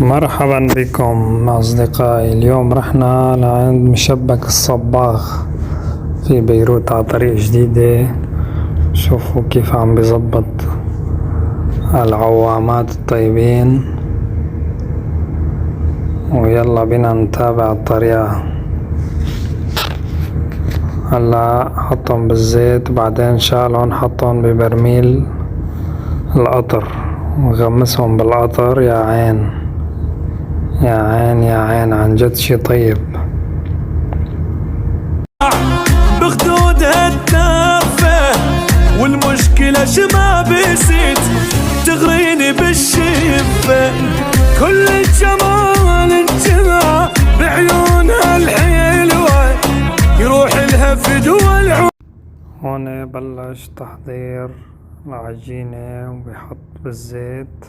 مرحبا بكم أصدقائي. اليوم رحنا لعند مشبك الصباغ في بيروت على طريق جديدة. شوفوا كيف عم بيظبط العوامات الطيبين، ويلا بينا نتابع الطريقة. هلا حطهم بالزيت وبعدين شالهم حطهم ببرميل القطر وغمسهم بالقطر. يا عين يا عين يا عين، عن جد شي طيب. بخدودها التافه والمشكلة شما بيسيت تغريني بالشفة، كل الجمال انجمع بعيونها الحلوة يروح لها في دول. هون بلش تحضير العجينة وبيحط بالزيت